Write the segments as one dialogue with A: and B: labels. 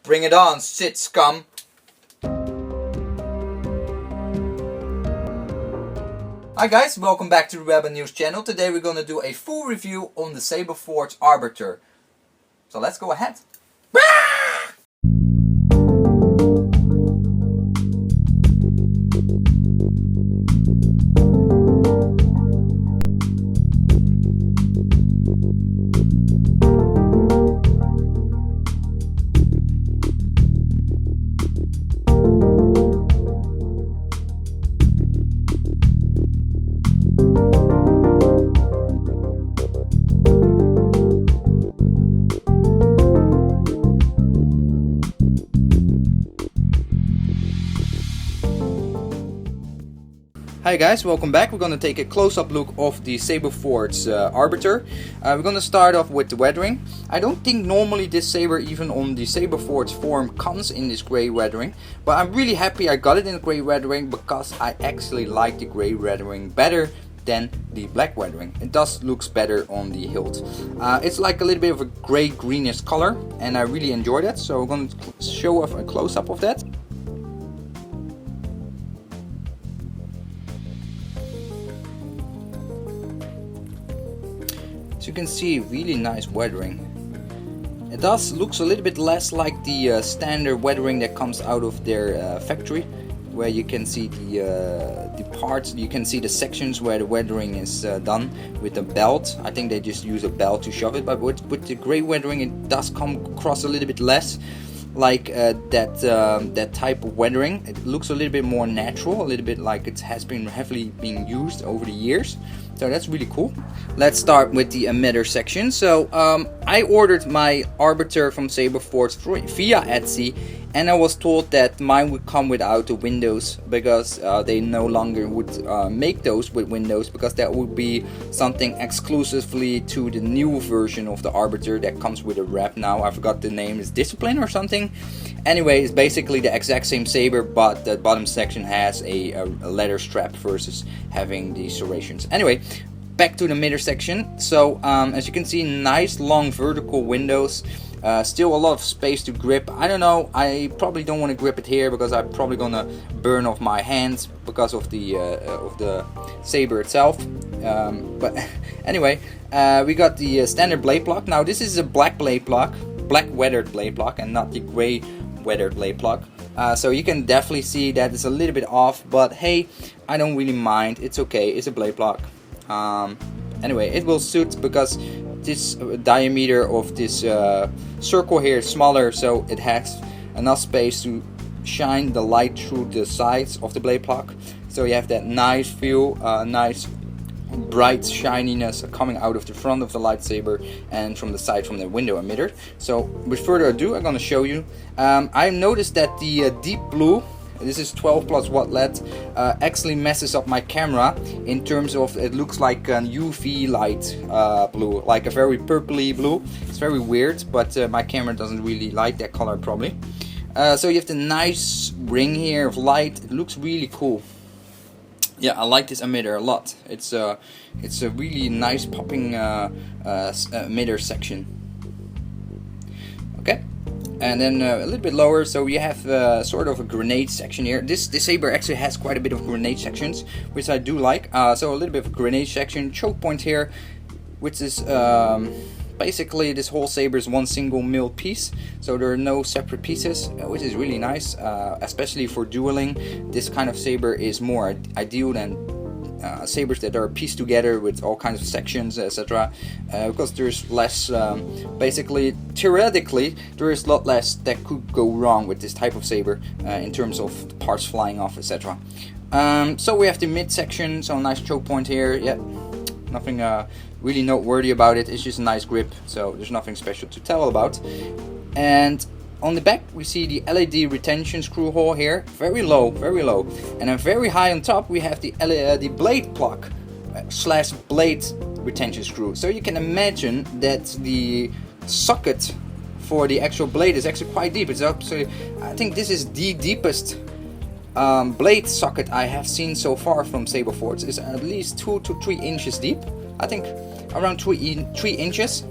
A: Bring it on, sit scum! Hi guys, welcome back to the Rebel News channel. Today we're going to do a full review on the Saberforge Arbiter. So let's go ahead. Hi guys, welcome back. We're going to take a close-up look of the Saberforge Arbiter. We're going to start off with the weathering. I don't think normally this saber, even on the Saberforge form, comes in this grey weathering. But I'm really happy I got it in grey weathering because I actually like the grey weathering better than the black weathering. It does looks better on the hilt. It's like a little bit of a grey greenish color and I really enjoy that. So we're going to show off a close-up of that. As you can see, really nice weathering. It does looks a little bit less like the standard weathering that comes out of their factory, where you can see the parts, you can see the sections where the weathering is done with a belt. I think they just use a belt to shove it, but with the grey weathering it does come across a little bit less like that type of weathering. It looks a little bit more natural, a little bit like it has been heavily being used over the years. So that's really cool. Let's start with the emitter section. So I ordered my Arbiter from Saberforge via Etsy, and I was told that mine would come without the windows because they no longer would make those with windows, because that would be something exclusively to the new version of the Arbiter that comes with a wrap now. I forgot the name, is Discipline or something. Anyway, it's basically the exact same saber, but the bottom section has a leather strap versus having the serrations. Anyway, back to the emitter section. So as you can see, nice long vertical windows. Still a lot of space to grip. I don't know, I probably don't want to grip it here because I'm probably gonna burn off my hands because of the saber itself. But anyway, we got the standard blade block. Now this is a black blade block, black weathered blade block, and not the gray weathered blade block. So you can definitely see that it's a little bit off, but hey, I don't really mind. It's okay, it's a blade block. Anyway, it will suit because this diameter of this circle here is smaller, so it has enough space to shine the light through the sides of the blade block. So you have that nice feel, nice bright shininess coming out of the front of the lightsaber and from the side from the window emitter. So with further ado, I'm going to show you. I noticed that the deep blue, this is 12 plus watt LED, actually messes up my camera in terms of it looks like an UV light blue, like a very purpley blue. It's very weird, but my camera doesn't really like that color probably. So you have the nice ring here of light. It looks really cool. Yeah, I like this emitter a lot. It's a really nice popping emitter section. Okay. And then a little bit lower, so we have sort of a grenade section here. This saber actually has quite a bit of grenade sections, which I do like. So a little bit of a grenade section, choke point here, which is basically this whole saber is one single milled piece, so there are no separate pieces, which is really nice, especially for dueling. This kind of saber is more ideal than sabers that are pieced together with all kinds of sections, etc. Because there's less, basically, theoretically, there is a lot less that could go wrong with this type of saber in terms of parts flying off, etc. So we have the mid section, so a nice choke point here. Yeah, nothing really noteworthy about it. It's just a nice grip, so there's nothing special to tell about. And on the back we see the LED retention screw hole here, very low, and then very high on top we have the blade block slash blade retention screw. So you can imagine that the socket for the actual blade is actually quite deep. It's up, so I think this is the deepest blade socket I have seen so far from Saberforge. It's at least 2 to 3 inches deep. I think around 3 inches.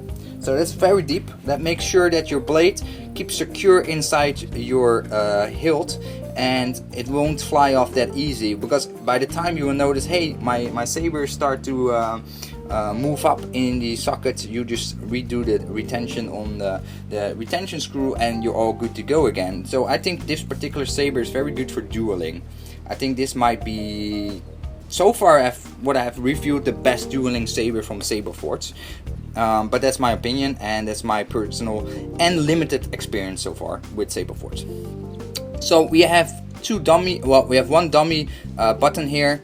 A: So that's very deep. That makes sure that your blade keeps secure inside your hilt, and it won't fly off that easy, because by the time you will notice, hey, my saber start to move up in the socket, you just redo the retention on the retention screw and you're all good to go again. So I think this particular saber is very good for dueling. I think this might be, so far what I have reviewed, the best dueling saber from Saberforge. But that's my opinion, and that's my personal and limited experience so far with Saberforge. So we have we have one dummy button here.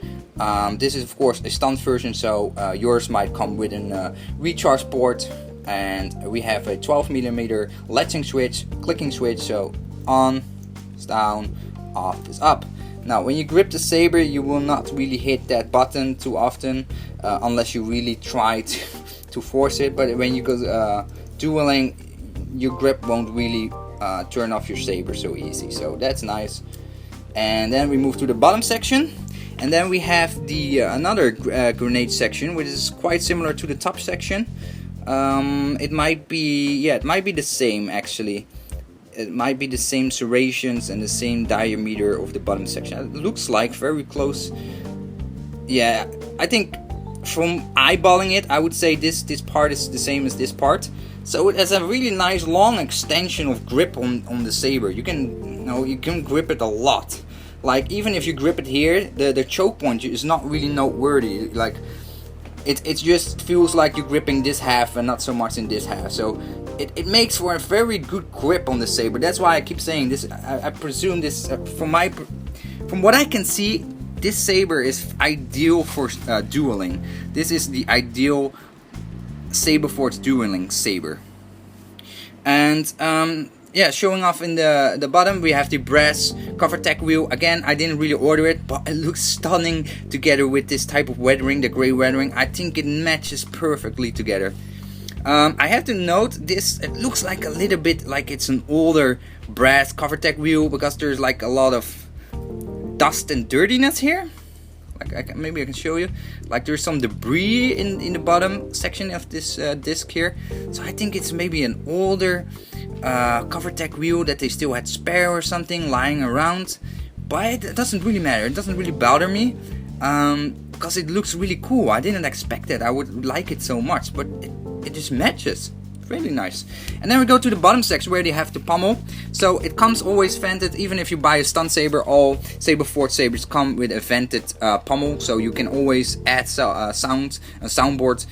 A: This is of course a stunt version, so yours might come with a recharge port, and we have a 12mm latching switch, clicking switch, so on is down, off is up. Now when you grip the saber, you will not really hit that button too often, unless you really try to force it, but when you go dueling, your grip won't really turn off your saber so easy, so that's nice. And then we move to the bottom section, and then we have the another grenade section, which is quite similar to the top section. It might be the same actually. It might be the same serrations and the same diameter of the bottom section. It looks like very close. Yeah, I think from eyeballing it, I would say this part is the same as this part. So it has a really nice long extension of grip on the saber. You can grip it a lot. Like even if you grip it here, the choke point is not really noteworthy. Like it just feels like you're gripping this half and not so much in this half. So it makes for a very good grip on the saber. That's why I keep saying this. I presume this from what I can see, this saber is ideal for dueling. This is the ideal Saberforge dueling saber. And yeah, showing off in the bottom, we have the brass cover tech wheel. Again, I didn't really order it, but it looks stunning together with this type of weathering, the gray weathering. I think it matches perfectly together. I have to note this, it looks like a little bit like it's an older brass cover tech wheel, because there's like a lot of dust and dirtiness here. Like maybe I can show you. Like there's some debris in the bottom section of this disc here. So I think it's maybe an older cover tech wheel that they still had spare or something lying around. But it doesn't really matter. It doesn't really bother me, because it looks really cool. I didn't expect that I would like it so much, but it just matches. Really nice. And then we go to the bottom section where they have the pommel. So it comes always vented. Even if you buy a stunt saber, all Saberforge sabers come with a vented pommel, so you can always add soundboard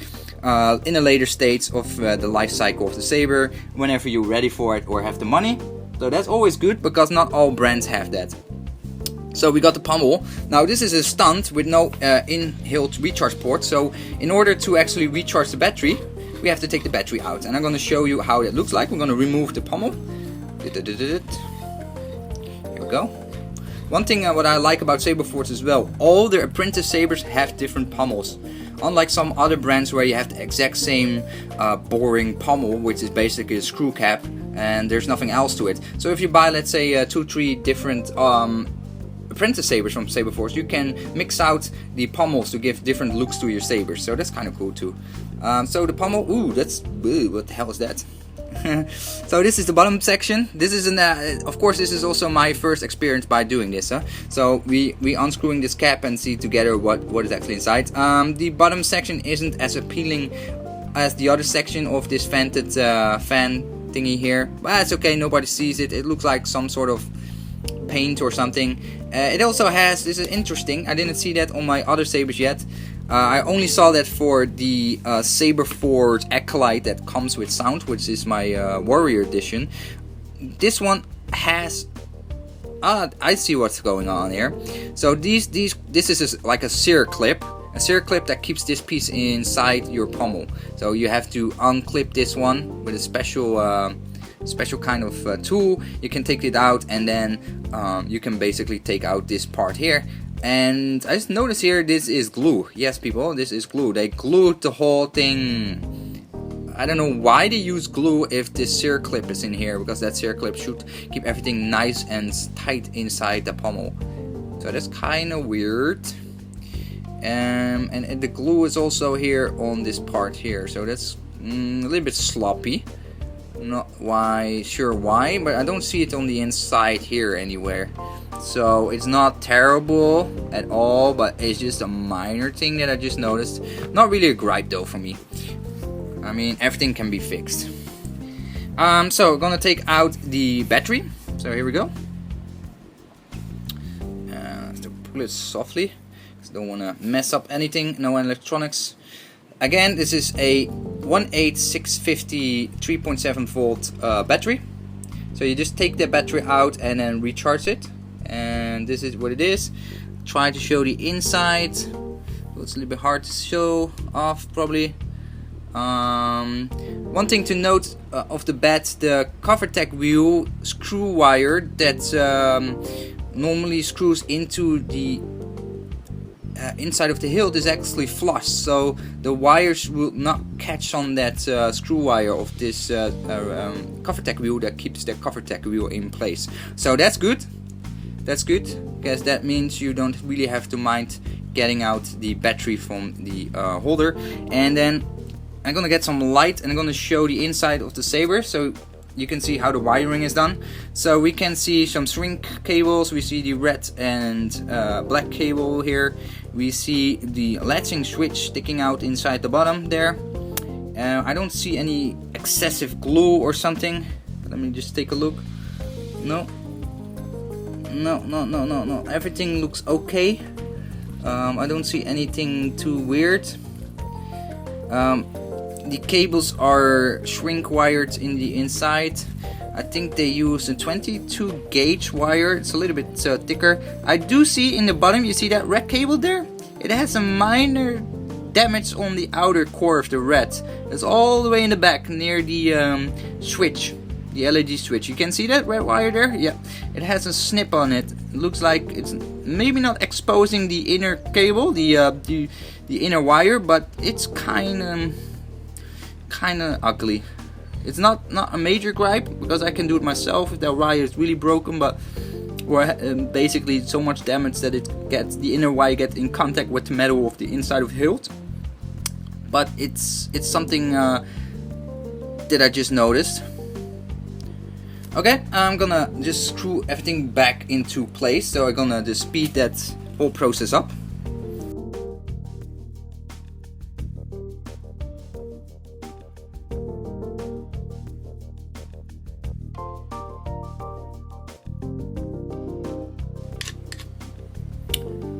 A: in a later stage of the life cycle of the saber, whenever you're ready for it or have the money. So that's always good, because not all brands have that. So we got the pommel. Now this is a stunt with no in-hilt recharge port. So in order to actually recharge the battery, we have to take the battery out, and I'm going to show you how that looks like. We're going to remove the pommel. Here we go. One thing what I like about Saberforge as well, all their apprentice sabers have different pommels. Unlike some other brands where you have the exact same boring pommel, which is basically a screw cap, and there's nothing else to it. So if you buy, let's say, 2-3 different apprentice sabers from Saberforge, you can mix out the pommels to give different looks to your sabers. So that's kind of cool too. So the pommel, what the hell is that? So this is the bottom section. This is of course this is also my first experience by doing this. So we unscrewing this cap and see together what is actually inside. The bottom section isn't as appealing as the other section of this vented fan thingy here, but it's okay, nobody sees it. It looks like some sort of paint or something. It also has, this is interesting, I didn't see that on my other sabers yet. I only saw that for the Saberforge Acolyte that comes with sound, which is my Warrior edition. This one has, I see what's going on here. So this is like a sear clip that keeps this piece inside your pommel. So you have to unclip this one with a special kind of tool. You can take it out, and then you can basically take out this part here. And I just noticed here, this is glue. Yes, people, this is glue. They glued the whole thing. I don't know why they use glue if this sear clip is in here, because that sear clip should keep everything nice and tight inside the pommel. So that's kind of weird. And the glue is also here on this part here. So that's a little bit sloppy. Not sure why, but I don't see it on the inside here anywhere. So it's not terrible at all, but it's just a minor thing that I just noticed. Not really a gripe though for me. I mean, everything can be fixed. So we're gonna take out the battery. So here we go. To pull it softly, because I don't want to mess up anything. No electronics. Again, this is a 18650 3.7 volt battery. So you just take the battery out and then recharge it. And this is what it is. Try to show the inside. It's a little bit hard to show off probably. One thing to note off the bat, the CoverTech wheel screw wire that normally screws into the inside of the hilt is actually flush, so the wires will not catch on that screw wire of this CoverTech wheel that keeps the CoverTech wheel in place. So that's good. That's good, because that means you don't really have to mind getting out the battery from the holder. And then I'm gonna get some light and I'm gonna show the inside of the saber so you can see how the wiring is done. So we can see some shrink cables, we see the red and black cable here, we see the latching switch sticking out inside the bottom there. I don't see any excessive glue or something. Let me just take a look. No, everything looks okay. I don't see anything too weird. The cables are shrink wired in the inside. I think they use a 22 gauge wire. It's a little bit thicker. I do see in the bottom, you see that red cable there? It has a minor damage on the outer core of the red. It's all the way in the back near the switch, the LED switch. You can see that red wire there? Yeah, it has a snip on it. It looks like it's maybe not exposing the inner cable, the inner wire, but it's kind of ugly. It's not a major gripe, because I can do it myself if the wire is really broken, but or basically so much damage that the inner wire gets in contact with the metal of the inside of the hilt. But it's something that I just noticed. Okay, I'm gonna just screw everything back into place, so I'm gonna just speed that whole process up.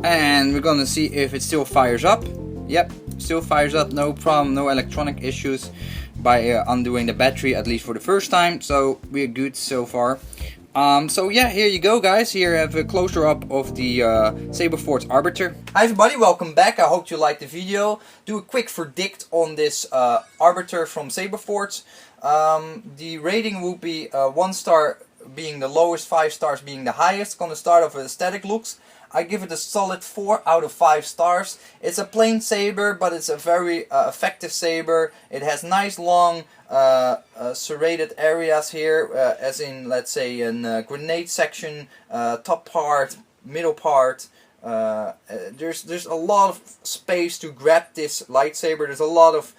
A: And we're gonna see if it still fires up. Yep, still fires up, no problem, no electronic issues by undoing the battery, at least for the first time. So we're good so far. So yeah, here you go guys. Here I have a closer up of the Saberforge Arbiter. Hi everybody, welcome back. I hope you liked the video. Do a quick verdict on this Arbiter from Saberforge. The rating will be 1 star being the lowest, 5 stars being the highest. Gonna start off with aesthetic looks. I give it a solid 4 out of 5 stars. It's a plain saber, but it's a very effective saber. It has nice long serrated areas here, as in, let's say, a grenade section, top part, middle part. There's a lot of space to grab this lightsaber. There's a lot of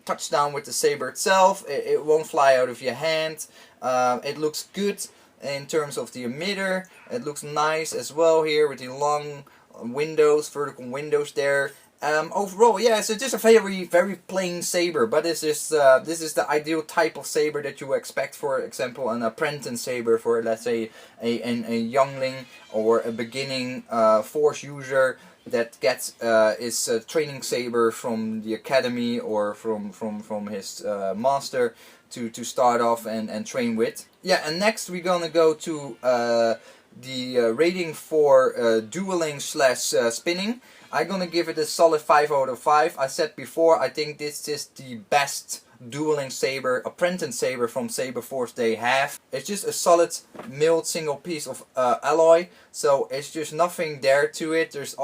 A: touchdown with the saber itself. It won't fly out of your hand. It looks good in terms of the emitter. It looks nice as well here with the long windows, vertical windows there. Overall, yeah, it's just a very plain saber, but this is the ideal type of saber that you expect, for example, an apprentice saber for, let's say, a youngling or a beginning force user that gets his training saber from the academy or from his master to start off and train with. Yeah, and next we're gonna go to the rating for dueling slash spinning. I'm gonna give it a solid 5 out of 5. I said before, I think this is the best dueling saber, apprentice saber from Saberforge they have. It's just a solid milled single piece of alloy, so it's just nothing there to it. There's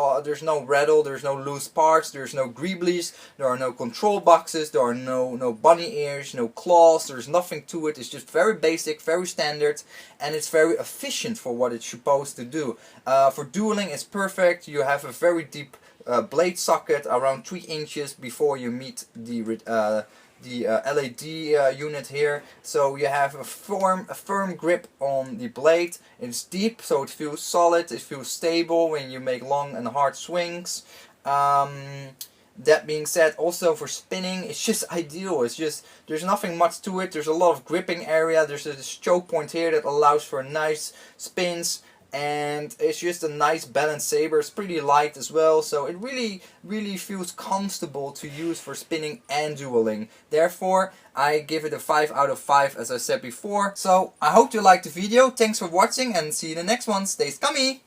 A: no rattle, there's no loose parts, there's no greeblies, there are no control boxes, there are no bunny ears, no claws, there's nothing to it. It's just very basic, very standard, and it's very efficient for what it's supposed to do. For dueling it's perfect. You have a very deep blade socket around 3 inches before you meet the the LED unit here, so you have a firm grip on the blade. It's deep, so it feels solid, it feels stable when you make long and hard swings. That being said, also for spinning, it's just ideal. It's just, there's nothing much to it. There's a lot of gripping area. There's a choke point here that allows for nice spins, and it's just a nice balanced saber. It's pretty light as well, so it really feels comfortable to use for spinning and dueling. Therefore, I give it a 5 out of 5, as I said before. So I hope you liked the video. Thanks for watching, and see you in the next one. Stay scummy!